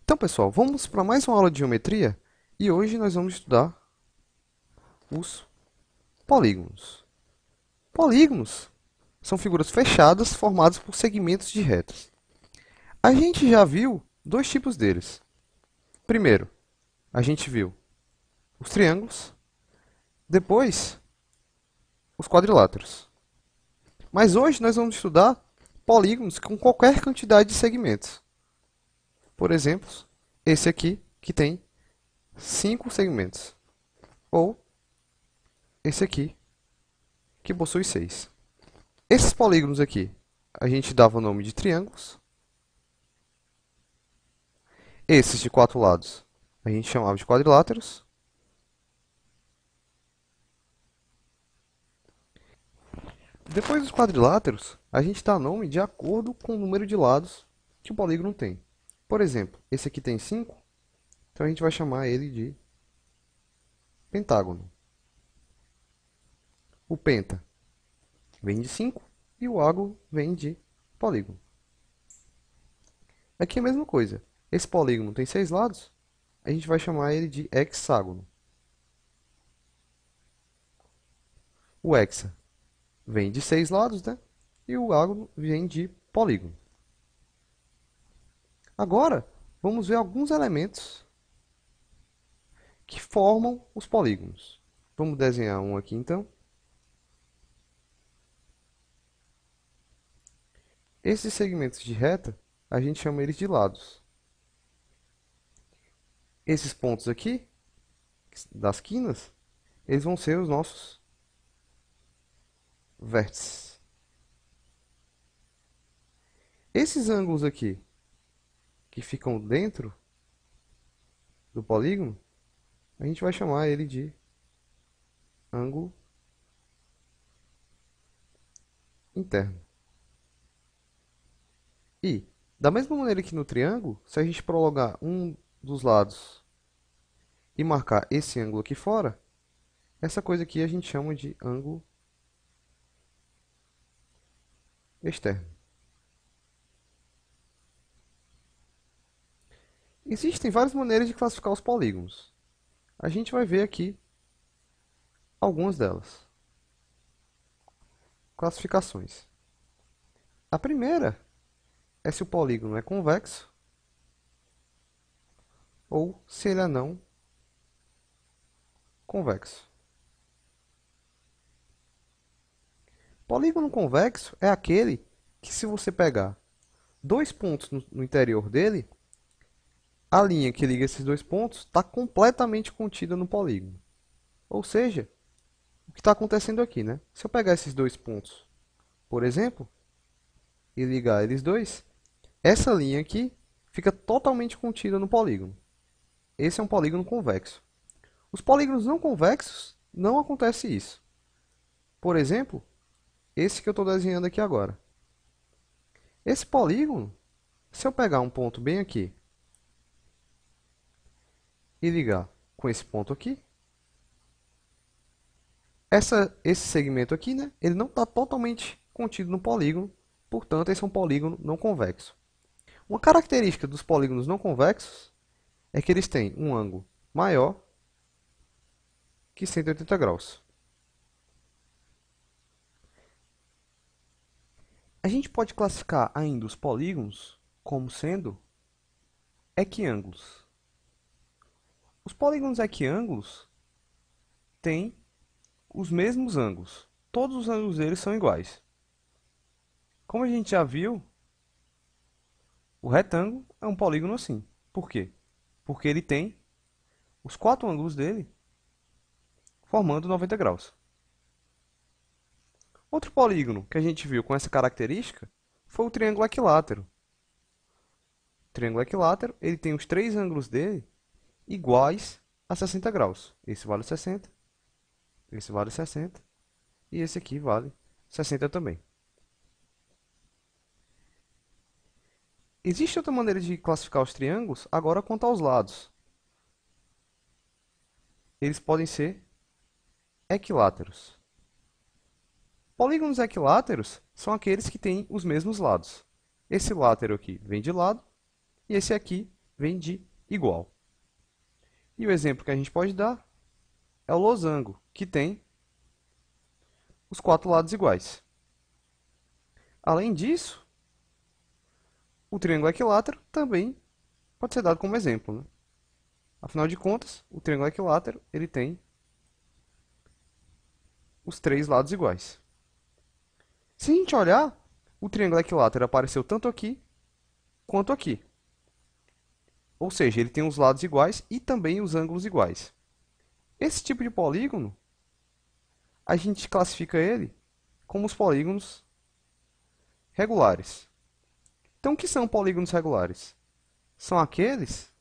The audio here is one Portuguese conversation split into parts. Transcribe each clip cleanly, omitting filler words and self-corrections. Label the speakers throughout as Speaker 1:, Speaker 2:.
Speaker 1: Então, pessoal, vamos para mais uma aula de geometria e hoje nós vamos estudar os polígonos. Polígonos são figuras fechadas formadas por segmentos de retas. A gente já viu dois tipos deles. Primeiro, a gente viu os triângulos, depois os quadriláteros. Mas hoje nós vamos estudar polígonos com qualquer quantidade de segmentos. Por exemplo, esse aqui que tem 5 segmentos. Ou esse aqui que possui 6. Esses polígonos aqui, a gente dava o nome de triângulos. Esses de 4 lados, a gente chamava de quadriláteros. Depois dos quadriláteros, a gente dá nome de acordo com o número de lados que o polígono tem. Por exemplo, esse aqui tem 5, então a gente vai chamar ele de pentágono. O penta vem de 5 e o ágono vem de polígono. Aqui é a mesma coisa. Esse polígono tem 6 lados, a gente vai chamar ele de hexágono. O hexa vem de 6 lados, né? E o ágono vem de polígono. Agora, vamos ver alguns elementos que formam os polígonos. Vamos desenhar um aqui, então. Esses segmentos de reta, a gente chama eles de lados. Esses pontos aqui, das quinas, eles vão ser os nossos vértices. Esses ângulos aqui, que ficam dentro do polígono, a gente vai chamar ele de ângulo interno. E, da mesma maneira que no triângulo, se a gente prolongar um dos lados e marcar esse ângulo aqui fora, essa coisa aqui a gente chama de ângulo externo. Existem várias maneiras de classificar os polígonos. A gente vai ver aqui algumas delas. Classificações. A primeira é se o polígono é convexo ou se ele é não convexo. Polígono convexo é aquele que, se você pegar dois pontos no interior dele, a linha que liga esses dois pontos está completamente contida no polígono. Ou seja, o que está acontecendo aqui, né? Se eu pegar esses dois pontos, por exemplo, e ligar eles dois, essa linha aqui fica totalmente contida no polígono. Esse é um polígono convexo. Os polígonos não convexos não acontece isso. Por exemplo, esse que eu estou desenhando aqui agora. Esse polígono, se eu pegar um ponto bem aqui e ligar com esse ponto aqui, esse segmento aqui, né, ele não está totalmente contido no polígono, portanto, esse é um polígono não convexo. Uma característica dos polígonos não convexos é que eles têm um ângulo maior que 180 graus. A gente pode classificar ainda os polígonos como sendo equiângulos. Os polígonos equiângulos têm os mesmos ângulos. Todos os ângulos deles são iguais. Como a gente já viu, o retângulo é um polígono assim. Por quê? Porque ele tem os quatro ângulos dele formando 90 graus. Outro polígono que a gente viu com essa característica foi o triângulo equilátero. O triângulo equilátero, ele tem os três ângulos dele iguais a 60 graus. Esse vale 60, esse vale 60 e esse aqui vale 60 também. Existe outra maneira de classificar os triângulos agora quanto aos lados. Eles podem ser equiláteros. Polígonos equiláteros são aqueles que têm os mesmos lados. Esse látero aqui vem de lado e esse aqui vem de igual. E o exemplo que a gente pode dar é o losango, que tem os 4 lados iguais. Além disso, o triângulo equilátero também pode ser dado como exemplo, né? Afinal de contas, o triângulo equilátero ele tem os 3 lados iguais. Se a gente olhar, o triângulo equilátero apareceu tanto aqui quanto aqui. Ou seja, ele tem os lados iguais e também os ângulos iguais. Esse tipo de polígono, a gente classifica ele como os polígonos regulares. Então, o que são polígonos regulares? São aqueles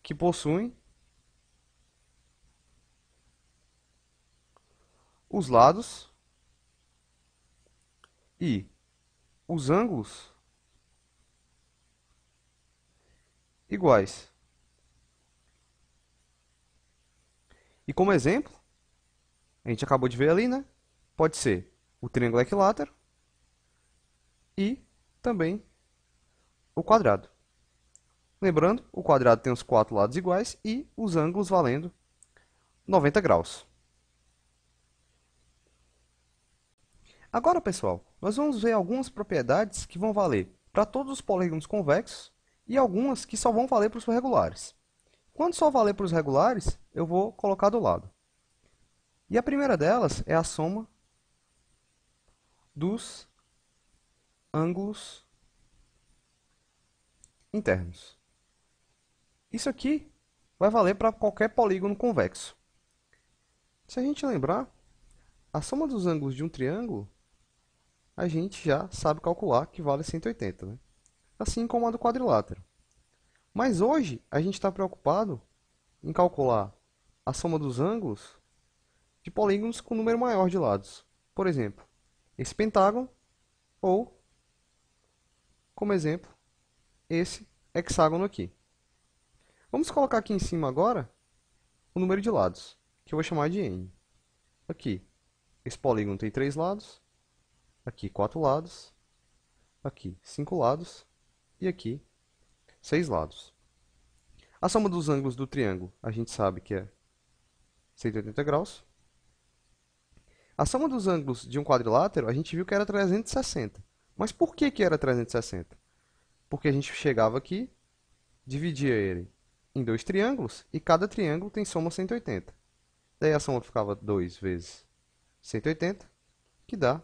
Speaker 1: que possuem os lados e os ângulos iguais. E como exemplo, a gente acabou de ver ali, né? Pode ser o triângulo equilátero e também o quadrado. Lembrando, o quadrado tem os 4 lados iguais e os ângulos valendo 90 graus. Agora, pessoal, nós vamos ver algumas propriedades que vão valer para todos os polígonos convexos e algumas que só vão valer para os regulares. Quando só valer para os regulares, eu vou colocar do lado. E a primeira delas é a soma dos ângulos internos. Isso aqui vai valer para qualquer polígono convexo. Se a gente lembrar, a soma dos ângulos de um triângulo, a gente já sabe calcular que vale 180, né? Assim como a do quadrilátero. Mas hoje a gente está preocupado em calcular a soma dos ângulos de polígonos com número maior de lados. Por exemplo, esse pentágono ou, como exemplo, esse hexágono aqui. Vamos colocar aqui em cima agora o número de lados, que eu vou chamar de n. Aqui, esse polígono tem 3 lados, aqui 4 lados, aqui 5 lados e aqui 6 lados. A soma dos ângulos do triângulo a gente sabe que é 180 graus. A soma dos ângulos de um quadrilátero a gente viu que era 360. Mas por que que era 360? Porque a gente chegava aqui, dividia ele em 2 triângulos e cada triângulo tem soma 180. Daí a soma ficava 2 vezes 180, que dá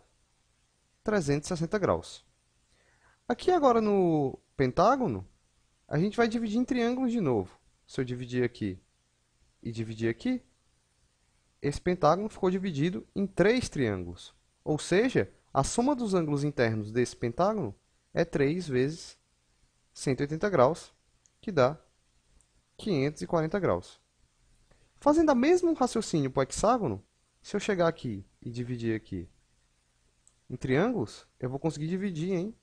Speaker 1: 360 graus. Aqui agora no pentágono, a gente vai dividir em triângulos de novo. Se eu dividir aqui e dividir aqui, esse pentágono ficou dividido em 3 triângulos. Ou seja, a soma dos ângulos internos desse pentágono é 3 vezes 180 graus, que dá 540 graus. Fazendo o mesmo raciocínio para o hexágono, se eu chegar aqui e dividir aqui em triângulos, eu vou conseguir dividir em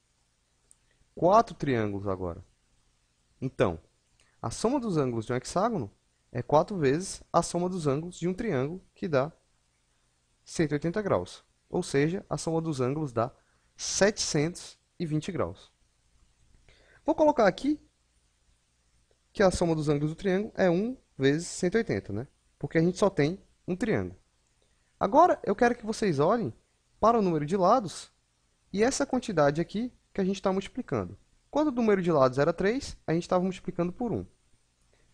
Speaker 1: 4 triângulos agora. Então, a soma dos ângulos de um hexágono é 4 vezes a soma dos ângulos de um triângulo, que dá 180 graus. Ou seja, a soma dos ângulos dá 720 graus. Vou colocar aqui que a soma dos ângulos do triângulo é 1 vezes 180, né? Porque a gente só tem um triângulo. Agora, eu quero que vocês olhem para o número de lados e essa quantidade aqui que a gente está multiplicando. Quando o número de lados era 3, a gente estava multiplicando por 1.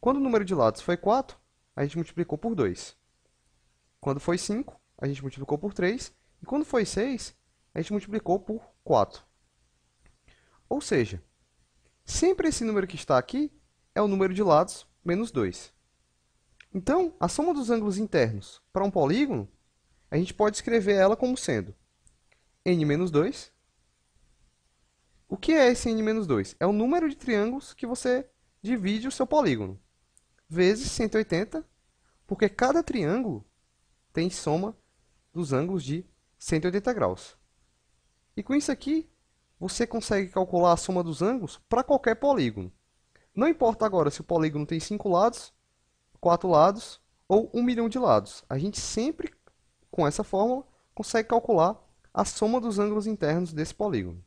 Speaker 1: Quando o número de lados foi 4, a gente multiplicou por 2. Quando foi 5, a gente multiplicou por 3. E quando foi 6, a gente multiplicou por 4. Ou seja, sempre esse número que está aqui é o número de lados menos 2. Então, a soma dos ângulos internos para um polígono, a gente pode escrever ela como sendo n menos 2. O que é esse n menos 2? É o número de triângulos que você divide o seu polígono, vezes 180, porque cada triângulo tem soma dos ângulos de 180 graus. E com isso aqui, você consegue calcular a soma dos ângulos para qualquer polígono. Não importa agora se o polígono tem 5 lados, 4 lados ou 1 milhão de lados. A gente sempre, com essa fórmula, consegue calcular a soma dos ângulos internos desse polígono.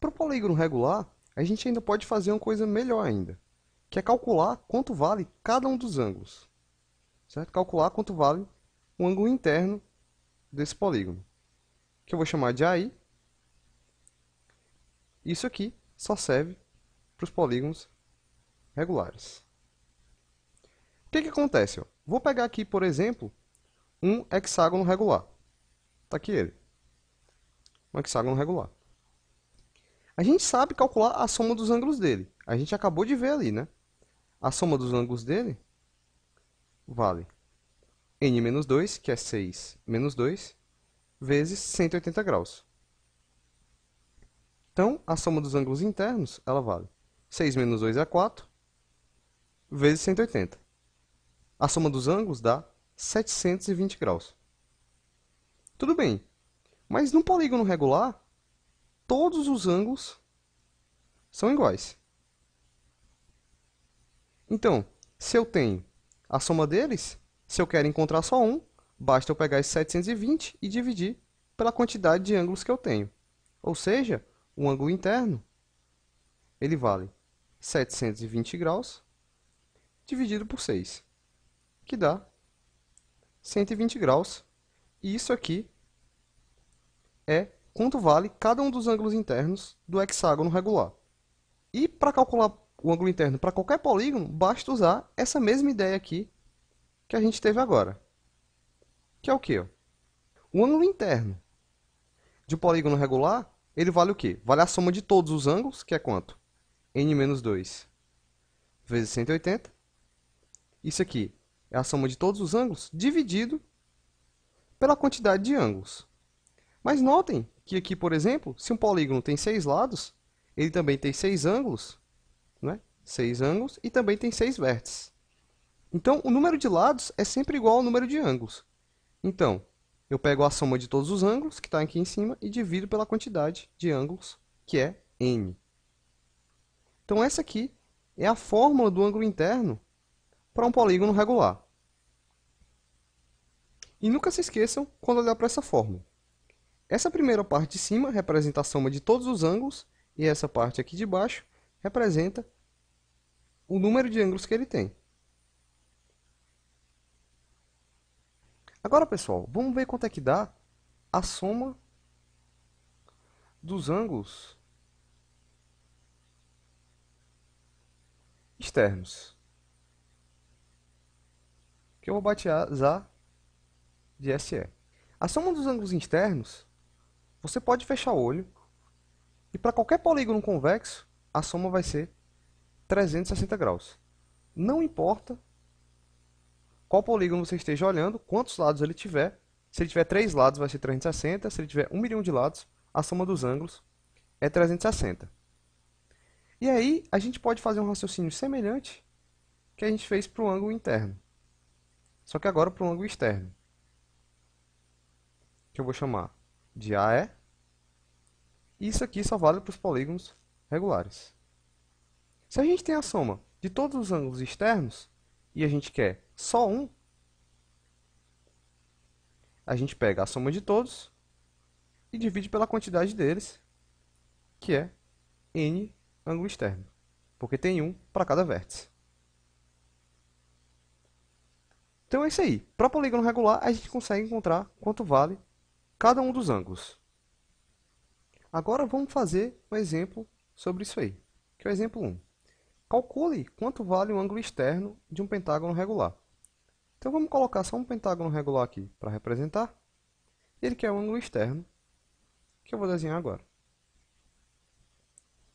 Speaker 1: Para o polígono regular, a gente ainda pode fazer uma coisa melhor ainda, que é calcular quanto vale cada um dos ângulos. Certo? Calcular quanto vale o ângulo interno desse polígono, que eu vou chamar de AI. Isso aqui só serve para os polígonos regulares. O que acontece? Ó? Vou pegar aqui, por exemplo, um hexágono regular. Está aqui ele. Um hexágono regular. A gente sabe calcular a soma dos ângulos dele. A gente acabou de ver ali, né? A soma dos ângulos dele vale n menos 2, que é 6 menos 2, vezes 180 graus. Então, a soma dos ângulos internos, ela vale 6 menos 2 é 4, vezes 180. A soma dos ângulos dá 720 graus. Tudo bem, mas no polígono regular, todos os ângulos são iguais. Então, se eu tenho a soma deles, se eu quero encontrar só um, basta eu pegar esse 720 e dividir pela quantidade de ângulos que eu tenho. Ou seja, o ângulo interno, ele vale 720 graus dividido por 6, que dá 120 graus. E isso aqui é quanto vale cada um dos ângulos internos do hexágono regular. E para calcular o ângulo interno para qualquer polígono, basta usar essa mesma ideia aqui que a gente teve agora. Que é o quê? O ângulo interno de um polígono regular, ele vale o quê? Vale a soma de todos os ângulos, que é quanto? N menos 2 vezes 180. Isso aqui é a soma de todos os ângulos dividido pela quantidade de ângulos. Mas notem que aqui, por exemplo, se um polígono tem 6 lados, ele também tem 6 ângulos, né? 6 ângulos e também tem 6 vértices. Então, o número de lados é sempre igual ao número de ângulos. Então, eu pego a soma de todos os ângulos, que está aqui em cima, e divido pela quantidade de ângulos, que é n. Então, essa aqui é a fórmula do ângulo interno para um polígono regular. E nunca se esqueçam quando olhar para essa fórmula. Essa primeira parte de cima representa a soma de todos os ângulos, e essa parte aqui de baixo representa o número de ângulos que ele tem. Agora, pessoal, vamos ver quanto é que dá a soma dos ângulos externos, que eu vou batizar de SE. A soma dos ângulos externos, você pode fechar o olho, e para qualquer polígono convexo, a soma vai ser 360 graus. Não importa qual polígono você esteja olhando, quantos lados ele tiver. Se ele tiver 3 lados, vai ser 360. Se ele tiver 1 milhão de lados, a soma dos ângulos é 360. E aí, a gente pode fazer um raciocínio semelhante que a gente fez para o ângulo interno. Só que agora para o ângulo externo, que eu vou chamar de AE. E isso aqui só vale para os polígonos regulares. Se a gente tem a soma de todos os ângulos externos e a gente quer só um, a gente pega a soma de todos e divide pela quantidade deles, que é n ângulo externo, porque tem um para cada vértice. Então é isso aí. Para polígono regular, a gente consegue encontrar quanto vale cada um dos ângulos. Agora vamos fazer um exemplo sobre isso aí, que é o exemplo 1. Calcule quanto vale o ângulo externo de um pentágono regular. Então vamos colocar só um pentágono regular aqui para representar. Ele quer o ângulo externo, que eu vou desenhar agora.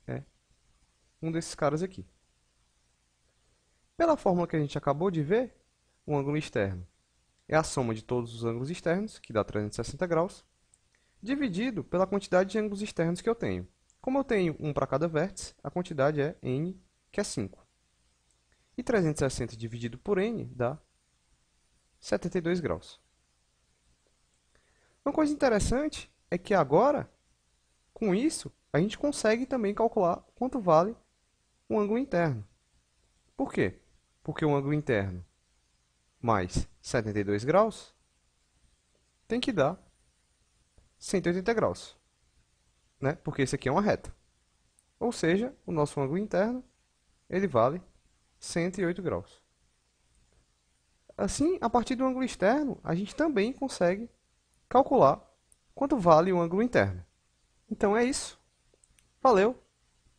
Speaker 1: É um desses caras aqui. Pela fórmula que a gente acabou de ver, o ângulo externo é a soma de todos os ângulos externos, que dá 360 graus, dividido pela quantidade de ângulos externos que eu tenho. Como eu tenho um para cada vértice, a quantidade é n, que é 5. E 360 dividido por n dá 72 graus. Uma coisa interessante é que agora, com isso, a gente consegue também calcular quanto vale o ângulo interno. Por quê? Porque o ângulo interno mais 72 graus tem que dar 180 graus, né? Porque isso aqui é uma reta. Ou seja, o nosso ângulo interno, ele vale 108 graus. Assim, a partir do ângulo externo, a gente também consegue calcular quanto vale o ângulo interno. Então é isso. Valeu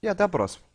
Speaker 1: e até a próxima.